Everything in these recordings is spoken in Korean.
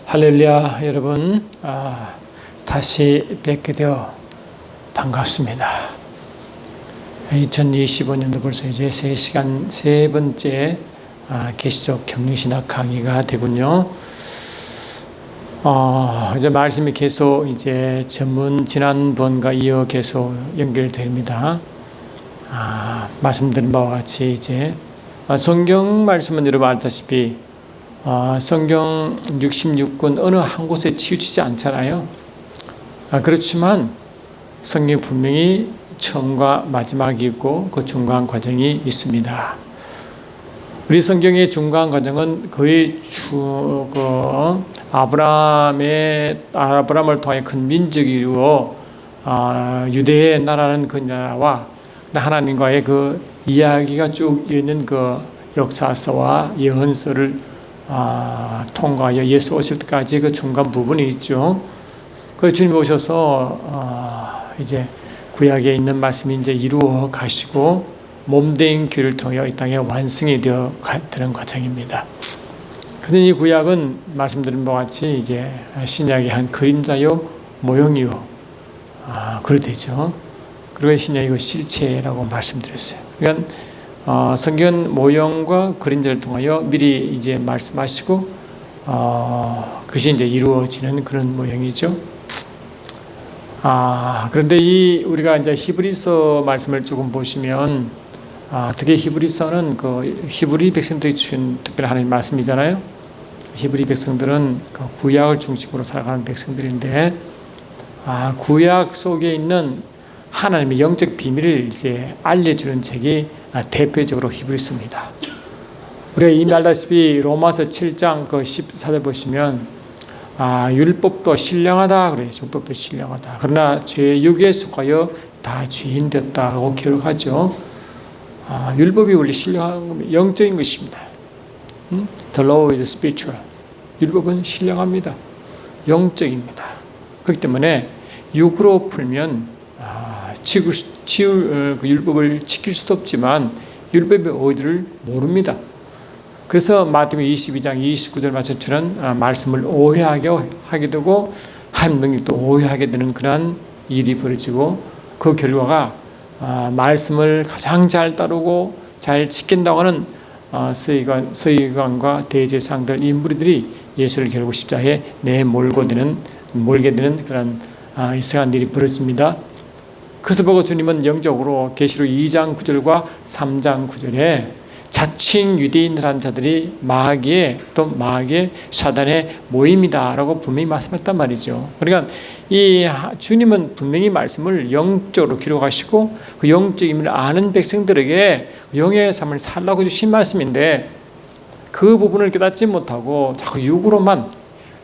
할렐루야. 여러분, 다시 뵙게 되어 반갑습니다. 2025년도 벌써 이제 3시간 세 번째 계시적 경륜신학 강의가 되군요. 이제 말씀이 계속 이제 지난번과 이어 계속 연결됩니다. 말씀드린 바와 같이 이제 성경 말씀은 여러분 알다시피 성경 66권 어느 한 곳에 치우치지 않잖아요. 그렇지만 성경 분명히 처음과 마지막이 있고 그 중간 과정이 있습니다. 우리 성경의 중간 과정은 거의 아브라함을 통해 큰 민족이 이루어 유대의 나라는 그 나라와 하나님과의 그 이야기가 쭉 있는 그 역사서와 예언서를 통과하여 예수 오실 때까지 그 중간 부분이 있죠. 그 주님 오셔서 이제 구약에 있는 말씀이 이제 이루어 가시고 몸된 교회를 통해 이 땅에 완성이 되어 되는 과정입니다. 그런데 이 구약은 말씀드린 바와 같이 이제 신약의 한 그림자요 모형이요 그렇되죠. 그리고 신약이 그 실체라고 말씀드렸어요. 그러니까 성경 모형과 그림자를 통하여 미리 이제 말씀하시고 그것이 이제 이루어지는 그런 모형이죠. 그런데 우리가 이제 히브리서 말씀을 조금 보시면 특히 히브리서는 그 히브리 백성들이 주신 특별한 하나님 말씀이잖아요. 히브리 백성들은 그 구약을 중심으로 살아가는 백성들인데 구약 속에 있는 하나님의 영적 비밀을 이제 알려주는 책이 대표적으로 히브리서입니다. 우리가 이미 알다시피 로마서 7장 그 14절 보시면 율법도 신령하다 그래요. 율법도 신령하다. 그러나 죄의 육에 속하여 다 죄인 되었다고 기록하죠. 율법이 원래 신령한 겁니다. 영적인 것입니다. The law is spiritual. 율법은 신령합니다. 영적입니다. 그렇기 때문에 육으로 풀면 그 율법을 지킬 수도 없지만 율법의 오해들을 모릅니다. 그래서 마태복음 22장 29절 말씀처럼 말씀을 오해하게 되고 하나님 능력도 오해하게 되는 그러한 일이 벌어지고 그 결과가 말씀을 가장 잘 따르고 잘 지킨다고 하는 서기관과 대제사장들 이 무리들이 예수를 결국 십자가에 몰게 되는 그런 이상한 일이 벌어집니다. 그래서 보고 주님은 영적으로 계시록 2장 9절과 3장 9절에 자칭 유대인이라는 자들이 마귀의 사단의 모임이다라고 분명히 말씀했단 말이죠. 그러니까 이 주님은 분명히 말씀을 영적으로 기록하시고 그 영적 의미를 아는 백성들에게 영의 삶을 살라고 주신 말씀인데 그 부분을 깨닫지 못하고 자꾸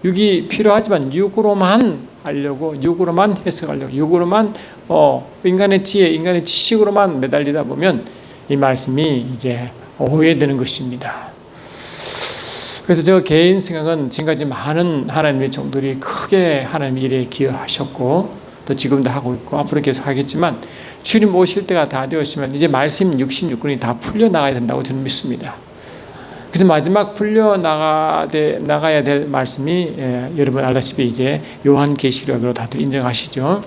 육이 필요하지만 육으로만 하려고 육으로만 해석하려고 육으로만 인간의 지혜, 인간의 지식으로만 매달리다 보면 이 말씀이 이제 오해되는 것입니다. 그래서 저 개인 생각은 지금까지 많은 하나님의 종들이 크게 하나님의 일에 기여하셨고 또 지금도 하고 있고 앞으로 계속 하겠지만 주님 오실 때가 다 되었으면 이제 말씀 66권이 다 풀려나가야 된다고 저는 믿습니다. 그래서 마지막 풀려나가야 될 말씀이 여러분 알다시피 이제 요한계시록으로 다들 인정하시죠.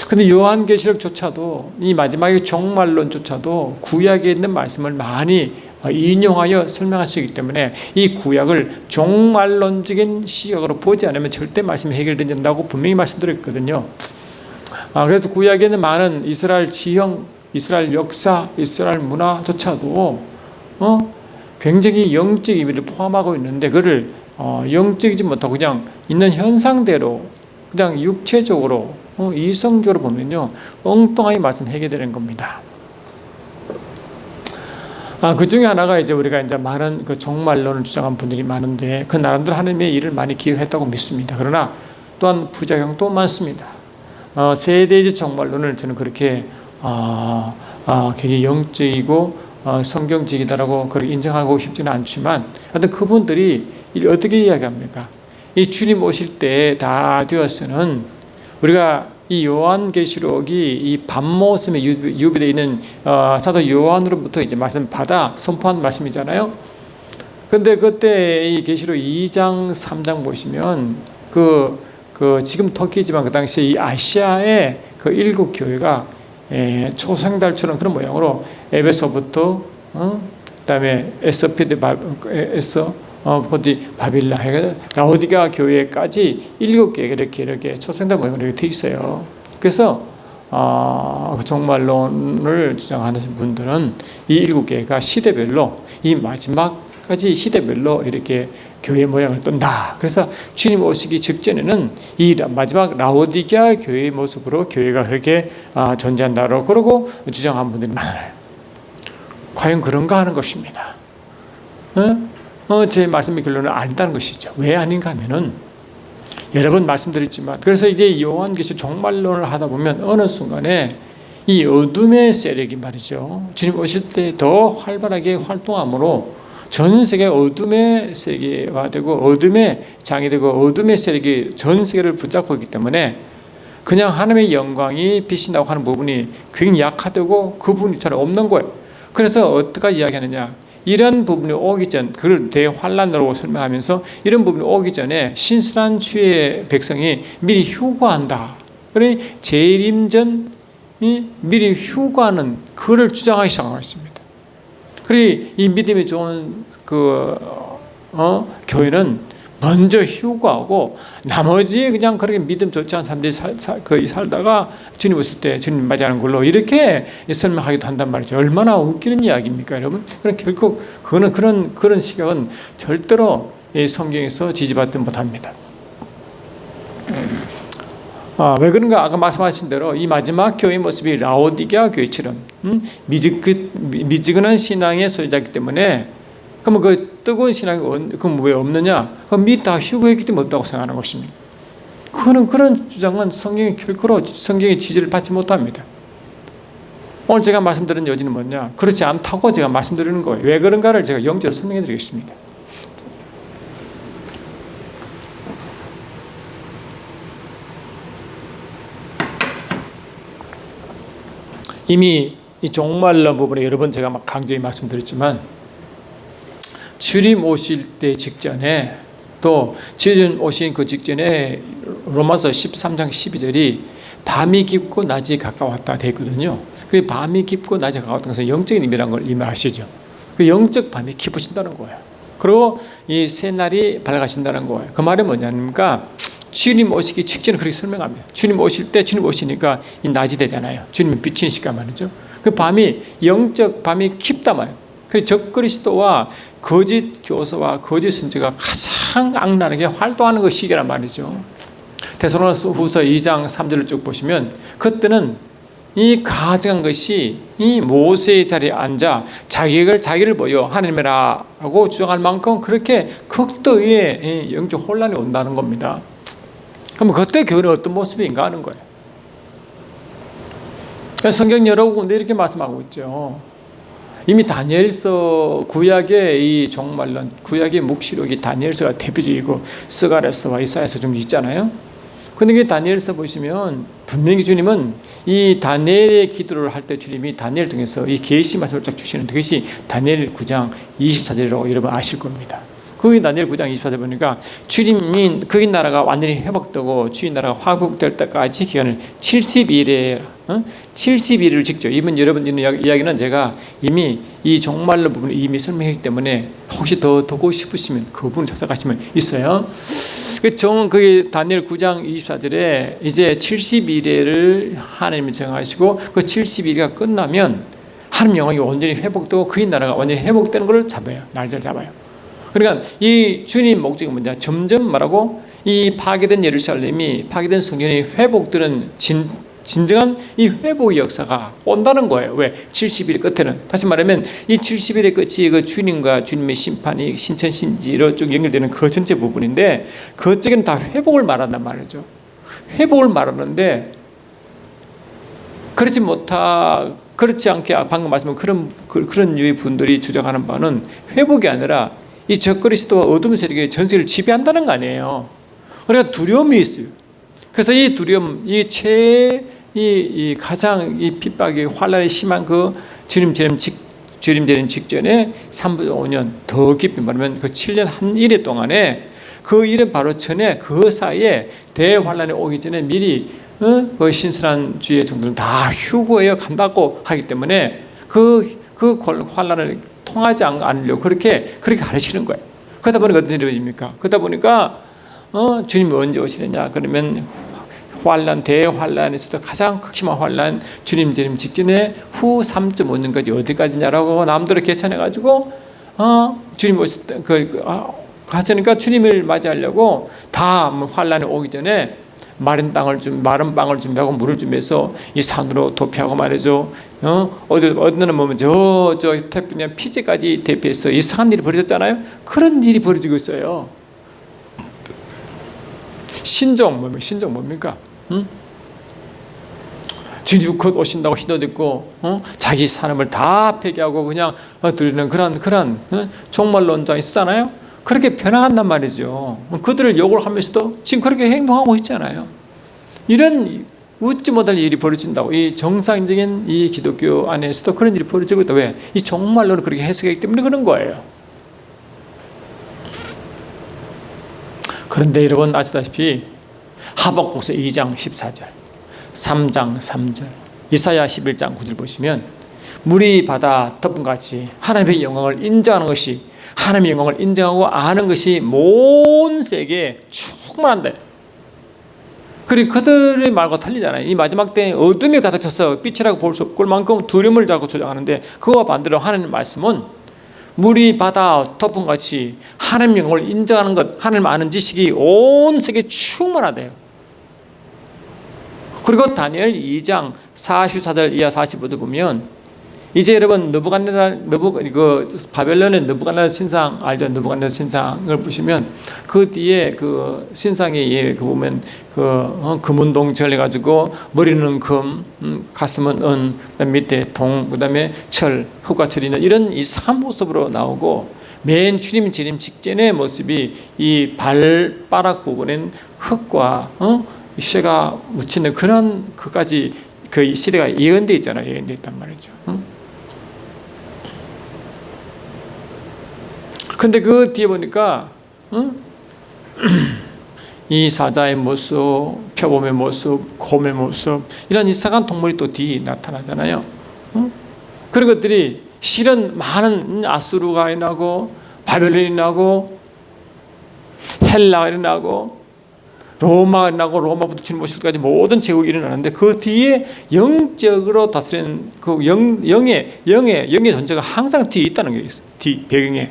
그런데 요한계시록조차도 이 마지막의 종말론조차도 구약에 있는 말씀을 많이 인용하여 설명하시기 때문에 이 구약을 종말론적인 시각으로 보지 않으면 절대 말씀이 해결되지 않는다고 분명히 말씀드렸거든요. 그래서 구약에 있는 많은 이스라엘 지형, 이스라엘 역사, 이스라엘 문화조차도 굉장히 영적 의미를 포함하고 있는데 그를 영적이지 못하고 그냥 있는 현상대로 그냥 육체적으로 이성적으로 보면요 엉뚱하게 말씀하게 되는 겁니다. 그 중에 하나가 이제 우리가 이제 많은 그 종말론을 주장한 분들이 많은데 그 나름대로 하나님의 일을 많이 기억했다고 믿습니다. 그러나 또한 부작용도 많습니다. 세대적 종말론을 저는 그렇게 굉장히 영적이고 성경적이다라고 그렇게 인정하고 싶지는 않지만 하여튼 그분들이 어떻게 이야기합니까? 이 주님 오실 때 다 되었으는 우리가 이 요한계시록이 이 밤모습에 유배되어 있는 사도 요한으로부터 이제 말씀 받아 선포한 말씀이잖아요. 근데 그때 이 계시록 2장, 3장 보시면 지금 터키지만 그 당시에 이 아시아의 그 7교회가 초생달처럼 그런 모양으로 에베소부터 그다음에 포디 바빌라 라오디가 교회까지 7개 이렇게 초생달 모양으로 이렇게 돼 있어요. 그래서 종말론을 주장하는 분들은 이 7개가 시대별로 이 마지막까지 시대별로 이렇게 교회 모양을 떤다. 그래서 주님 오시기 직전에는 이 마지막 라오디게아 교회의 모습으로 교회가 그렇게 존재한다고 그러고 주장한 분들이 많아요. 과연 그런가 하는 것입니다. 제 말씀의 결론은 아니다는 것이죠. 왜 아닌가 하면은 여러 번 말씀드렸지만, 그래서 이제 요한계시록 종말론을 하다 보면 어느 순간에 이 어둠의 세력이 말이죠, 주님 오실 때 더 활발하게 활동함으로 전 세계 어둠의 세계화 되고 어둠의 장이 되고 어둠의 세력이 전 세계를 붙잡고 있기 때문에 그냥 하나님의 영광이 빛이 나고 하는 부분이 굉장히 약화되고 그 부분이 잘 없는 거예요. 그래서 어떻게 이야기하느냐, 이런 부분이 오기 전, 그걸 대환란으로 설명하면서 이런 부분이 오기 전에 신실한 주의 백성이 미리 휴거한다. 그러니 재림 전 미리 휴거하는 그를 주장하기 시작하고 있습니다. 그리 이 믿음이 좋은 교회는 먼저 휴거하고 나머지 그냥 그렇게 믿음 좋지 않은 사람들이 살다가 주님 오실 때 주님 맞이하는 걸로 이렇게 설명하기도 한단 말이죠. 얼마나 웃기는 이야기입니까, 여러분? 그럼 결국 그런 시각은 절대로 성경에서 지지받지 못합니다. 왜 그런가? 아까 말씀하신 대로 이 마지막 교회의 모습이 라오디게아 교회처럼 미지근한 신앙의 소유자이기 때문에, 그러면 그 뜨거운 신앙이 왜 없느냐? 미리 다 휴거했기 때문에 없다고 생각하는 것입니다. 그런 주장은 성경이 결코 성경의 지지를 받지 못합니다. 오늘 제가 말씀드린 여지는 뭐냐? 그렇지 않다고 제가 말씀드리는 거예요. 왜 그런가를 제가 영적으로 설명해 드리겠습니다. 이미 이 종말론 부분에 여러 번 제가 강조히 말씀드렸지만, 주님 오실 때 직전에, 또 주님 오신 그 직전에 로마서 13장 12절이 밤이 깊고 낮이 가까웠다 되어 있거든요. 그 밤이 깊고 낮이 가까웠다는 것은 영적인 의미라는 걸 이미 아시죠. 그 영적 밤이 깊어진다는 거예요. 그리고 이 새날이 밝아진다는 거예요. 그 말은 뭐냐니까, 주님 오시기 직전에 그렇게 설명합니다. 주님 오실 때, 주님 오시니까 이 낮이 되잖아요. 주님이 비치는 시간 말이죠. 그 밤이, 영적 밤이 깊다 말이에요. 그 적그리스도와 거짓 교사와 거짓 선지자가 가장 악랄하게 활동하는 그 시기란 말이죠. 데살로니가서 후서 2장 3절을 쭉 보시면, 그때는 이 가증한 것이 이 모세의 자리에 앉아 자기를 보여 하나님이라고 주장할 만큼 그렇게 극도의 영적 혼란이 온다는 겁니다. 그럼 그때 교회는 어떤 모습인가 하는 거예요. 성경 여러 군데 이렇게 말씀하고 있죠. 이미 다니엘서, 구약의 이 종말론, 구약의 묵시록이 다니엘서가 대표적이고 스가랴서와 이사야서 좀 있잖아요. 그런데 다니엘서 보시면 분명히 주님은 이 다니엘의 기도를 할 때 주님이 다니엘 통해서 이 계시 말씀을 쫙 주시는데, 그것이 다니엘 9장 24절이라고 여러분 아실 겁니다. 거기 다니엘 9장 24절 보니까 주님이 거기 나라가 완전히 회복되고 주인 나라가 화복될 때까지 기간을 70일에 70일을 직접, 이번 여러분 이런 이야기는 제가 이미 이 종말론 부분을 이미 설명했기 때문에 혹시 더 듣고 싶으시면 그 부분 찾아가시면 있어요. 그 다니엘 9장 24절에 이제 70일을 하나님이 정하시고 그 70일이 끝나면 하나님 영광이 완전히 회복되고 그의 나라가 완전히 회복되는 걸 잡아요. 날짜를 잡아요. 그러니까 이 주님 목적이 뭐냐? 점점 말하고 이 파괴된 예루살렘이, 파괴된 성전이 회복되는 진정한 이 회복의 역사가 온다는 거예요. 왜? 70일 끝에는. 다시 말하면 이 70일의 끝이 그 주님과 주님의 심판이 신천신지로 쭉 연결되는 그 전체 부분인데, 그쪽에는 다 회복을 말한단 말이죠. 회복을 말하는데, 그렇지 않게 방금 말씀한 그런 유의 분들이 주장하는 바는 회복이 아니라 이 적그리스도와 어둠 세력이 전 세계를 지배한다는 거 아니에요. 그러니까 두려움이 있어요. 그래서 이 두려움, 이 가장 이 핍박이 환란이 심한 그 주님 재림 직전에 3분 5년 더 깊이 말하면 그 7년 한 일해 동안에 그 일은 바로 전에 그 사이에 대환란이 오기 전에 미리 그 신선한 주의 종들은 다 휴거하여 간다고 하기 때문에 그 환란을 통하지 않으려고 그렇게 가르치는 거예요. 그러다 보니까 어떤 일이 벌어집니까? 그러다 보니까 주님이 언제 오시느냐? 그러면 대환란에서도 가장 극심한 환란, 주님 재림 직전에 후 3.5년까지 어디까지냐라고 남대로 계산해가지고 주님 오실 때 가서니까 주님을 맞이하려고 다 환란이 오기 전에 마른 빵을 준비하고 물을 준비해서 이 산으로 도피하고 말이죠. 어느 날 보면 저 태평양 피지까지 대피해서 이상한 일이 벌어졌잖아요. 그런 일이 벌어지고 있어요. 신종 뭡니까? 주님 곧 오신다고 희도듣고 자기 산업을 다 폐기하고 그냥 드리는 그런 종말론자가 있잖아요. 그렇게 변화한단 말이죠. 그들을 욕을 하면서도 지금 그렇게 행동하고 있잖아요. 이런 웃지 못할 일이 벌어진다고. 이 정상적인 이 기독교 안에서도 그런 일이 벌어지고 있다. 왜? 이 종말론을 그렇게 해석하기 때문에 그런 거예요. 그런데 여러분 아시다시피 하박국서 2장 14절, 3장 3절, 이사야 11장 9절 보시면 물이 바다 덮음같이 하나님의 영광을 인정하는 것이, 하나님의 영광을 인정하고 아는 것이 온 세계에 충만한다. 그리고 그들의 말과 틀리잖아요. 이 마지막 때 어둠이 가득 차서 빛이라고 볼 수 없을 만큼 두려움을 자꾸 조장하는데, 그와 반대로 하나님 말씀은 물이 바다 덮음같이 하나님의 영광을 인정하는 것, 하나님 아는 지식이 온 세계에 충만하대요. 그리고 다니엘 2장 44절 이하 45절 보면 이제 여러분 바벨론의 느부갓네살 신상 알죠? 느부갓네살 신상을 보시면 그 뒤에 그 신상에 보면 금운동절 해가지고 머리는 금, 가슴은 은, 그다음 밑에 동, 그다음에 철, 흙과 철이 있는 이런 이상한 모습으로 나오고, 맨 주님 재림 직전의 모습이 이 발바닥 부분엔 흙과 쇠가 묻히는 그런 그까지 그 시대가 예언되어 있잖아요. 예언되어 있단 말이죠. 근데 그 뒤에 보니까 이 사자의 모습, 표범의 모습, 곰의 모습, 이런 이상한 동물이 또 뒤에 나타나잖아요. 그런 것들이 실은 많은 아수르가 일어나고 바벨론이 일어나고 헬라가 일어나고 로마가 일어나고 로마부터 주님 오실 때까지 모든 제국이 일어나는데 그 뒤에 영적으로 다스리는 그 영의 존재가 항상 뒤에 있다는 게 있어요. 뒤 배경에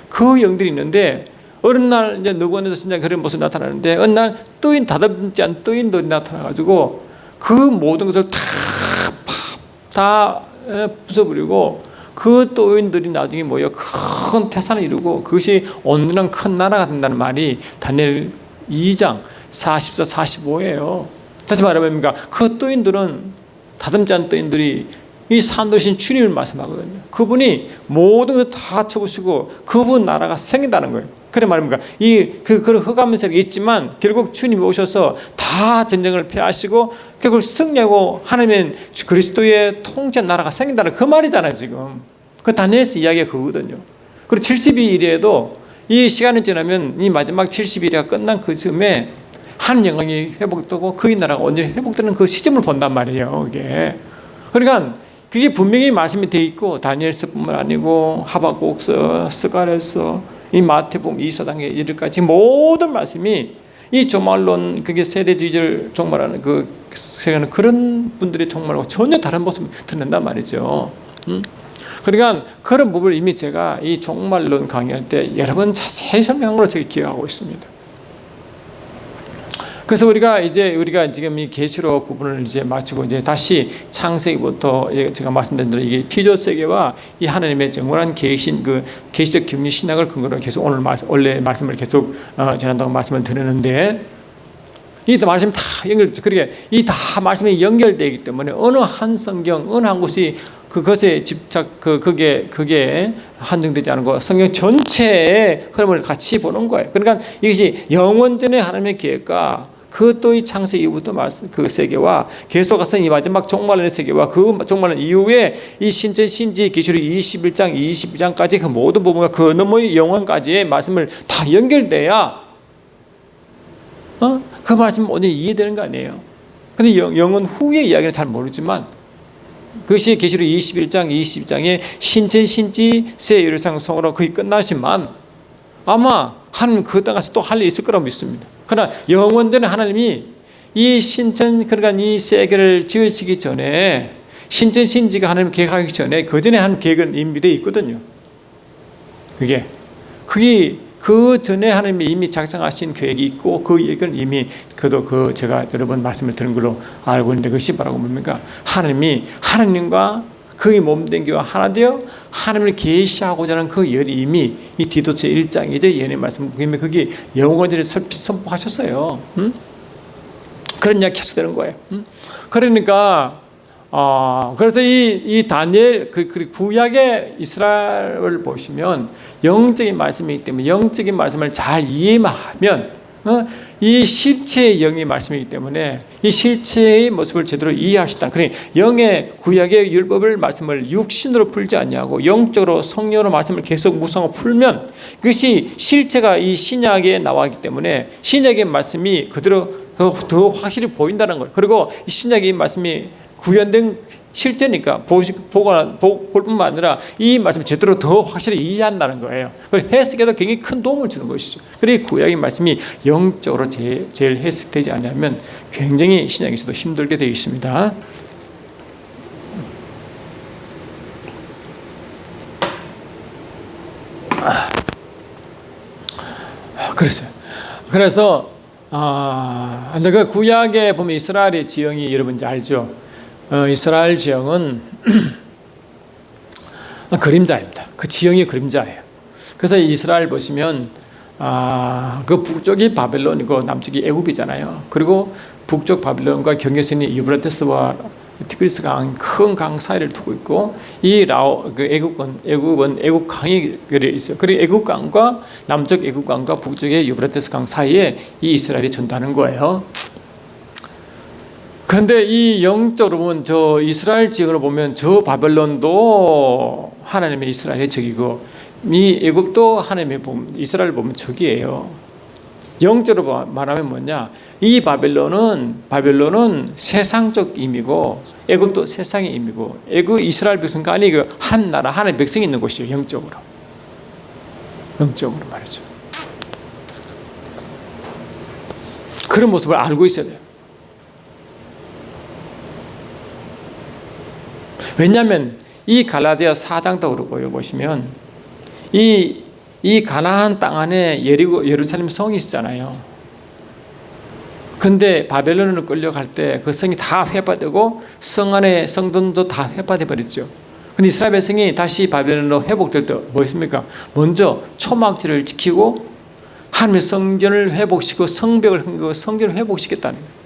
그 영들이 있는데, 어느 날 이제 느부갓네살 신장 그런 모습이 나타나는데, 어느 날 다듬지 않은 뜨인들이 나타나가지고 그 모든 것을 다 부숴버리고 그 뜨인들이 나중에 모여 큰 태산을 이루고 그것이 온전한 큰 나라가 된다는 말이 다니엘 2장 44, 45예요. 다시 말하면 그 뜨인들은 다듬지 않은 뜨인들이 이 산도신 주님을 말씀하거든요. 그분이 모든 걸 다 쳐부시고 그분 나라가 생긴다는 거예요. 그래 말입니까? 그런 흑암의 세력이 있지만 결국 주님이 오셔서 다 전쟁을 패하시고 결국 승리하고 하나님의 그리스도의 통치 나라가 생긴다는 그 말이잖아요. 지금 그 다니엘서 이야기가 그거거든요. 그리고 70일 이래에도 이 시간이 지나면 이 마지막 70일이 끝난 그 즈음에 한 영광이 회복되고 그의 나라가 온전히 회복되는 그 시점을 본단 말이에요. 이게 그러니까 그게 분명히 말씀이 되어 있고, 다니엘서뿐만 아니고 하박국서, 스가랴서, 이 마태복음 24장에 이르까지 모든 말씀이 이 종말론, 그게 세대주의를 종말하는 그 세계는 그런 분들의 종말하고 전혀 다른 모습을 드러낸단 말이죠. 그러니까 그런 부분을 이미 제가 이 종말론 강의할 때 여러 번 자세히 설명한 걸로 제가 기억하고 있습니다. 그래서 우리가 지금 이 계시록 부분을 이제 마치고 이제 다시 창세기부터 제가 말씀드린 대로 이게 피조 세계와 이 하나님의 정원한 계신 그 계시적 기독교 신학을 근거로 계속 원래 말씀을 계속 전한다고 말씀을 드리는데, 이 말씀 다 그렇게 이 다 말씀이 연결되기 때문에 어느 한 성경, 어느 한 곳이 그것에 집착 그게 한정되지 않고 성경 전체의 흐름을 같이 보는 거예요. 그러니까 이것이 영원전의 하나님의 계획과 그것도 이 창세기 이후부터 그 세계와 계속해서 이 마지막 종말론의 세계와 그 종말론 이후에 이 신전 신지 계시록 21장 22장까지 그 모든 부분과 그 너머의 영원까지의 말씀을 다 연결돼야 그 말씀이 오늘 이해되는 거 아니에요. 근데 영원 후의 이야기는 잘 모르지만 그것이 계시록 21장 22장의 신전 신지 새 예루살렘 성으로 거의 끝나지만 아마 하나님 그 땅 가서 또 할 일 있을 거라고 믿습니다. 그러나 영원전에 하나님이 이 신전, 그러니까 이 세계를 지으시기 전에 신전 신지가 하나님 계획하기 전에 그 전에 하나님 계획은 이미 되어 있거든요. 그게 그 전에 하나님이 이미 작성하신 계획이 있고 그 계획은 이미 그 제가 여러 번 말씀을 드린 걸로 알고 있는데 그것이 뭐라고 뭡니까? 하나님이 하나님과 그의 몸된 교회와 하나 되어 하나님을 계시하고자 하는 그 열이 이미 이 디도서 1장이죠. 예언의 말씀 그게 영원전에 선포하셨어요. 그런 이야기 계속 되는 거예요. 그러니까 그래서 이 다니엘 그 구약의 이스라엘을 보시면 영적인 말씀이기 때문에 영적인 말씀을 잘 이해하면 이 실체의 영의 말씀이기 때문에 이 실체의 모습을 제대로 이해하셨다. 그러니 영의 구약의 율법을 말씀을 육신으로 풀지 않냐고 영적으로 성령으로 말씀을 계속 묵상하고 풀면 그것이 실체가 이 신약에 나왔기 때문에 신약의 말씀이 그대로 더 확실히 보인다는 거예요. 그리고 이 신약의 말씀이 구현된 실제니까 볼 뿐만 아니라 이 말씀을 제대로 더 확실히 이해한다는 거예요. 해석에도 굉장히 큰 도움을 주는 것이죠. 그래서 구약의 말씀이 영적으로 제일 해석되지 않으면 굉장히 신약에서도 힘들게 되어 있습니다. 그래서 그 구약에 보면 이스라엘의 지형이 여러분 이제 알죠. 이스라엘 지형은 그림자입니다. 그 지형이 그림자예요. 그래서 이스라엘 보시면 그 북쪽이 바벨론이고 남쪽이 애굽이잖아요. 그리고 북쪽 바벨론과 경계선이 유브라테스와 티그리스 강 큰 강 사이를 두고 있고 이 애굽은 애굽 강이 그려 있어요. 그리고 애굽 강과 남쪽 애굽 강과 북쪽의 유브라테스 강 사이에 이 이스라엘이 전도하는 거예요. 그런데 이 영적으로 보면 저 이스라엘 지역으로 보면 저 바벨론도 하나님의 이스라엘의 적이고 이 애굽도 하나님의 이스라엘 보면 적이에요. 영적으로 말하면 뭐냐? 이 바벨론은 세상적 의미고 애굽도 세상의 의미고 애굽 이스라엘 백성과 아니 그 한 나라 하나의 백성이 있는 곳이에요. 영적으로 말이죠. 그런 모습을 알고 있어야 돼요. 왜냐하면 이 갈라디아 4장도 그렇고요. 보시면 이 가나안 땅 안에 예루살렘 성이 있잖아요. 근데 바벨론으로 끌려갈 때 그 성이 다 회파되고 성 안에 성전도 다 회파돼 버렸죠. 근데 이스라엘 백성이 다시 바벨론으로 회복될 때 뭐 있습니까? 먼저 초막절을 지키고 하나님의 성전을 회복시키고 성전을 회복시켰다는 거예요.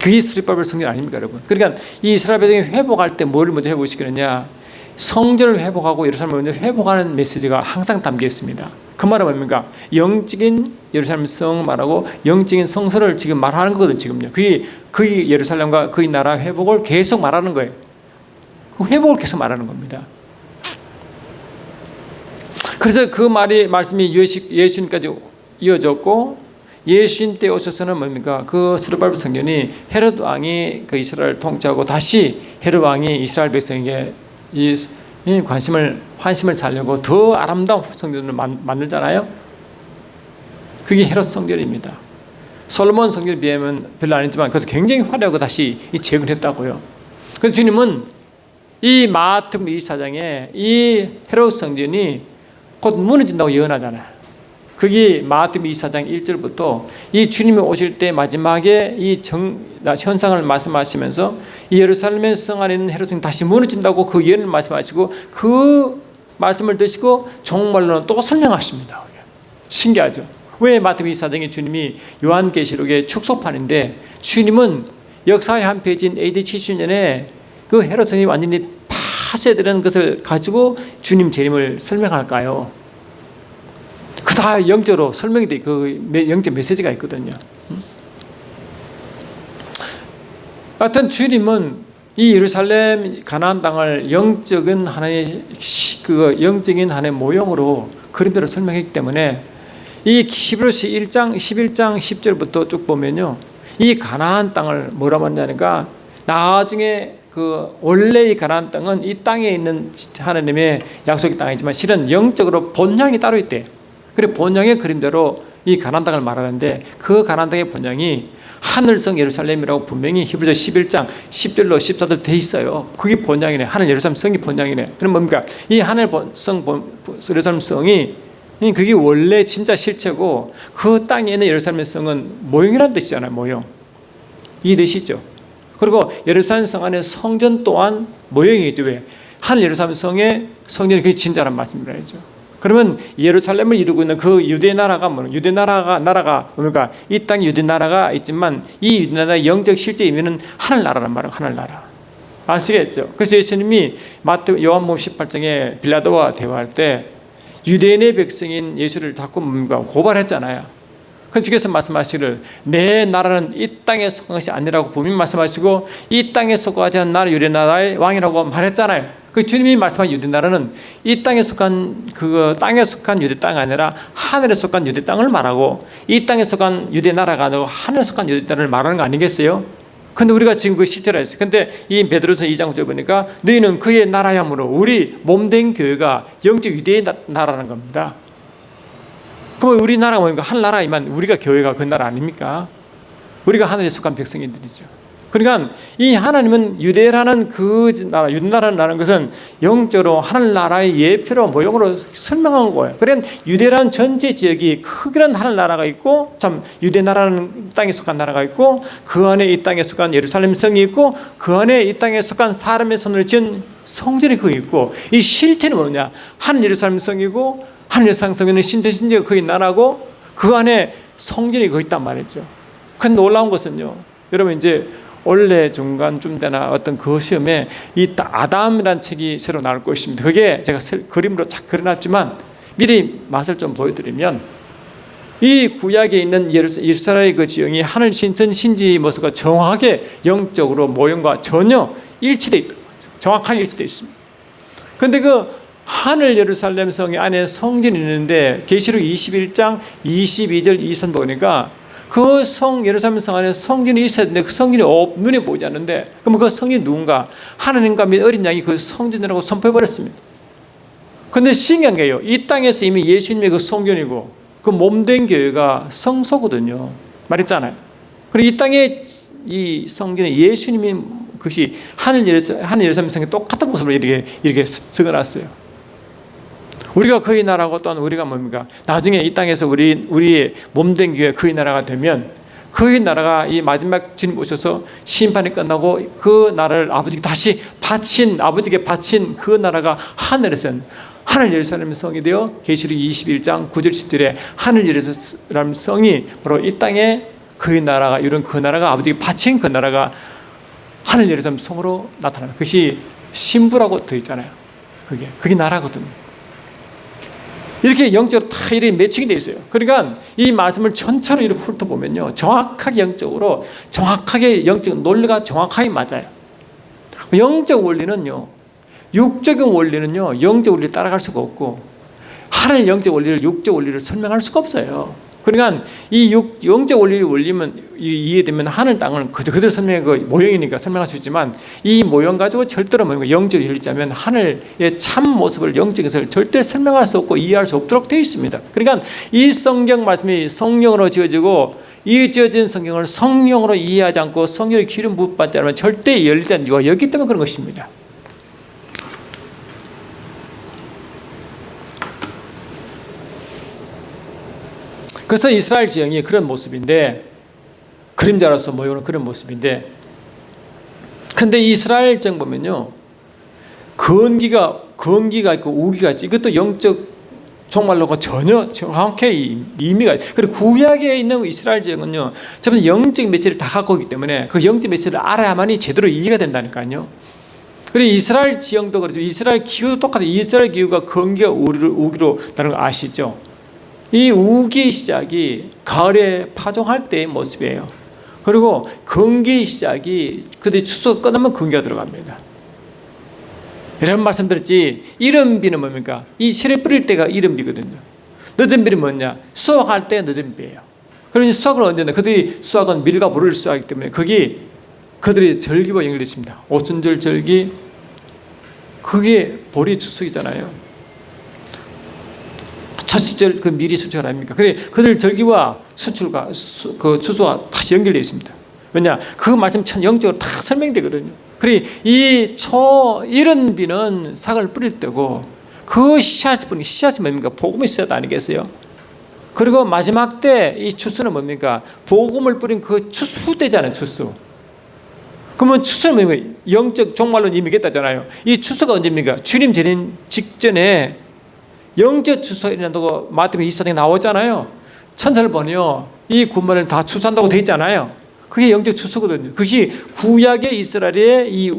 그게 스리바벨 성전 아닙니까, 여러분? 그러니까 이 이스라엘 백성이 회복할 때 뭘 먼저 회복시키느냐? 성전을 회복하고 예루살렘을 먼저 회복하는 메시지가 항상 담겨 있습니다. 그 말은 뭡니까? 영적인 예루살렘 성 말하고 영적인 성서를 지금 말하는 거거든요. 지금요. 그게 예루살렘과 그의 나라 회복을 계속 말하는 거예요. 그 회복을 계속 말하는 겁니다. 그래서 그 말씀이 예수님까지 이어졌고 예수님 때 오셔서는 뭡니까? 그 스룹바벨 성전이 헤롯 왕이 그 이스라엘 통치하고 다시 헤롯 왕이 이스라엘 백성에게 이 환심을 살려고 더 아름다운 성전을 만들잖아요. 그게 헤롯 성전입니다. 솔로몬 성전에 비하면 별로 아니지만 그래서 굉장히 화려하고 다시 재건했다고요. 그래서 주님은 이 마태복음 24장에 이 헤롯 성전이 곧 무너진다고 예언하잖아요. 그게 마태복음 24장 1절부터 이 주님이 오실 때 마지막에 이 현상을 말씀하시면서 이 예루살렘의 성 안에 있는 헤롯성이 다시 무너진다고 그 예언을 말씀하시고 그 말씀을 드시고 종말론은 또 설명하십니다. 신기하죠? 왜 마태복음 24장에 주님이 요한계시록의 축소판인데 주님은 역사의 한 페이지인 AD 70년에 그 헤롯성이 완전히 파쇄되는 것을 가지고 주님 재림을 설명할까요? 그 다 영적으로 설명이 돼, 그 영적 메시지가 있거든요. 하여튼 주님은 이 예루살렘 가나안 땅을 영적인 하나의 영적인 하나의 모형으로 그림대로 설명했기 때문에 이 히브리서 1장 11장 10절부터 쭉 보면요, 이 가나안 땅을 뭐라 말하냐니까, 나중에 원래 이 가나안 땅은 이 땅에 있는 하나님의 약속의 땅이지만 실은 영적으로 본향이 따로 있대요. 그리고 본향의 그림대로 이 가나안 땅을 말하는데, 그 가나안 땅의 본향이 하늘성 예루살렘이라고 분명히 히브리서 11장 10절로 14절 돼 있어요. 그게 본향이네. 하늘 예루살렘 성이 본향이네. 그럼 뭡니까? 이 하늘성 예루살렘 성이, 그게 원래 진짜 실체고, 그 땅에 있는 예루살렘 성은 모형이라는 뜻이잖아요. 모형. 이해되시죠? 그리고 예루살렘 성 안에 성전 또한 모형이죠. 왜? 하늘 예루살렘 성의 성전이 그게 진짜란 말씀이라죠. 그러면 예루살렘을 이루고 있는 그 유대 나라가 뭐냐? 유대 나라가 뭡니까? 이 땅에 유대 나라가 있지만 이 유대 나라의 영적 실제 의미는 하늘 나라란 말이에요. 하늘 나라. 아시겠죠? 그래서 예수님이 요한복음 18장에 빌라도와 대화할 때 유대인의 백성인 예수를 자꾸 뭡니까? 고발했잖아요. 그 주께서 말씀하시기를 내 나라는 이 땅에 속한 것이 아니라고 분명히 말씀하시고, 이 땅에 속하지 않은 나라 유대 나라의 왕이라고 말했잖아요. 그 주님이 말씀한 유대 나라는 이 땅에 속한 땅에 속한 유대 땅이 아니라 하늘에 속한 유대 땅을 말하고, 이 땅에 속한 유대 나라가 아니고 하늘에 속한 유대 땅을 말하는 거 아니겠어요? 근데 우리가 지금 그 실제로 했어요. 근데 이 베드로서 2장 9절 보니까 너희는 그의 나라야므로 우리 몸된 교회가 영적 유대의 나라는 겁니다. 그럼 우리나라가 뭡니까? 하늘나라이면 우리가 교회가 그 나라 아닙니까? 우리가 하늘에 속한 백성들이죠. 그러니까 이 하나님은 유대라는 그 나라, 유대나라는 것은 영적으로 하늘나라의 예표로 모형으로 설명한 거예요. 그러니까 유대라는 전체 지역이 크기는 하늘나라가 있고, 참 유대나라는 땅에 속한 나라가 있고, 그 안에 이 땅에 속한 예루살렘 성이 있고, 그 안에 이 땅에 속한 사람의 손으로 지은 성전이 거기 있고, 이 실체는 뭐냐? 하늘 예루살렘 성이고, 하늘 예루살렘 성에는 신전신제가 거기 나라고, 그 안에 성전이 거기 있단 말이죠. 그 놀라운 것은요, 여러분 이제 원래 중간쯤 되나 어떤 그 시험에 이 아담이라는 책이 새로 나올 것입니다. 그게 제가 그림으로 쫙 그려놨지만 미리 맛을 좀 보여드리면, 이 구약에 있는 예루살렘의 그 지형이 하늘 신전 신지 모습과 정확하게 영적으로 모형과 전혀 일치되어 있다. 정확하게 일치되어 있습니다. 그런데 그 하늘 예루살렘 성 안에 성전이 있는데 계시록 21장 22절 2선 보니까 그 예루살렘 성 안에 성전이 있어야 되는데 그 성전이 눈에 보이지 않는데, 그럼 그 성전이 누군가? 하나님과 및 어린 양이 그 성전이라고 선포해버렸습니다. 그런데 신기한 게요, 이 땅에서 이미 예수님의 그 성전이고 그 몸된 교회가 성소거든요. 말했잖아요. 그리고 이 땅에 이 성전에 예수님이 그것이 하늘 예루살렘 성에 똑같은 모습으로 이렇게 적어놨어요. 우리가 그의 나라고, 또한 우리가 뭡니까? 나중에 이 땅에서 우리의 몸된 교회 그의 나라가 되면, 그의 나라가 이 마지막 주님 오셔서 심판이 끝나고 그 나라를 아버지께 아버지께 바친 그 나라가 하늘에서는 하늘 예루살렘 성이 되어 계시록 21장 9절 10절에 하늘 예루살렘 성이 바로 이 땅에 그의 나라가 이런 그 나라가 아버지께 바친 그 나라가 하늘 예루살렘 성으로 나타나는 것이 신부라고 되어 있잖아요. 그게 나라거든요. 이렇게 영적으로 다 이렇게 매칭이 되어 있어요. 그러니까 이 말씀을 전체로 이렇게 훑어보면요, 정확하게 영적으로, 정확하게 영적 논리가 정확하게 맞아요. 영적 원리는요, 육적인 원리는요, 영적 원리를 따라갈 수가 없고, 하늘 영적 원리를 육적 원리를 설명할 수가 없어요. 그러니까 이 영적 원리면 이해되면 하늘 땅을 그대로 설명해, 그 모형이니까 설명할 수 있지만, 이 모형 가지고 절대로 영적으로 열리자면 하늘의 참 모습을, 영적인 것을 절대 설명할 수 없고 이해할 수 없도록 되어 있습니다. 그러니까 이 성경 말씀이 성령으로 지어지고, 이 지어진 성경을 성령으로 이해하지 않고 성령의 기름 부음 받지 않으면 절대 열리지 않는 이유가 여기 때문에 그런 것입니다. 그래서 이스라엘 지형이 그런 모습인데, 그림자로서 모여오는 그런 모습인데, 근데 이스라엘 지형 보면요, 건기가 있고 우기가 있죠. 이것도 영적 정말로 전혀 정확하게 의미가 있어요. 그리고 구약에 있는 이스라엘 지형은요, 전부 영적 매체를 다 갖고 있기 때문에 그 영적 매체를 알아야만이 제대로 이해가 된다니까요. 그리고 이스라엘 지형도 그렇죠. 이스라엘 기후도 똑같아요. 이스라엘 기후가 건기와 우기로 다른 거 아시죠? 이 우기의 시작이 가을에 파종할 때의 모습이에요. 그리고 건기 시작이 그들이 추수가 끝나면 건기가 들어갑니다. 이런 말씀 드렸지. 이른 비는 뭡니까? 이 실에 뿌릴 때가 이른 비거든요. 늦은 비는 뭐냐? 수확할 때 늦은 비예요. 그러니 수확은 언제냐? 그들이 수확은 밀과 보리를 수확하기 때문에 거기 그들이 절기와 연결되어 있습니다. 오순절 절기, 그게 보리 추수이잖아요. 첫 시절 그 미리 수출 아닙니까? 그래 그들 절기와 수출과 그 추수와 다시 연결되어 있습니다. 왜냐? 그 말씀 참 영적으로 다 설명되거든요. 그래 이 이른 비는 삭을 뿌릴 때고 그 씨앗이 뿌린 씨앗이 뭡니까? 복음의 씨앗 아니겠어요? 그리고 마지막 때 이 추수는 뭡니까? 복음을 뿌린 그 추수 때잖아요. 추수. 그러면 추수는 뭡니까? 영적 종말로 임하겠다잖아요. 이 추수가 언제입니까? 주님 재림 직전에 영적 추수가 일어난다고 마태복음 24장에 나오잖아요. 천사를 보니요 이 군만을 다 추수한다고 되어 있잖아요. 그게 영적 추수거든요. 그것이 구약의 이스라엘의 이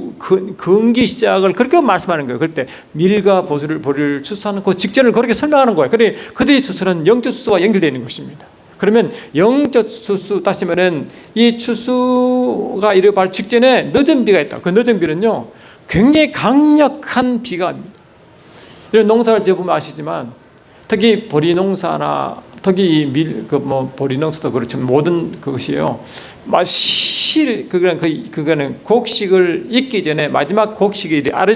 건기 시작을 그렇게 말씀하는 거예요. 그럴 때 밀과 보리를 추수하는 그 직전을 그렇게 설명하는 거예요. 그래 그들의 추수는 영적 추수와 연결되어 있는 것입니다. 그러면 영적 추수, 다시 말하면 이 추수가 이르기 직전에 늦은 비가 있다. 그 늦은 비는요 굉장히 강력한 비가 옵니다. 이런 농사를 지어보면 아시지만 특히 보리 농사나 특히 보리 농사도 그렇지만 모든 그것이요. 그거는 곡식을 익기 전에 마지막 곡식이 알이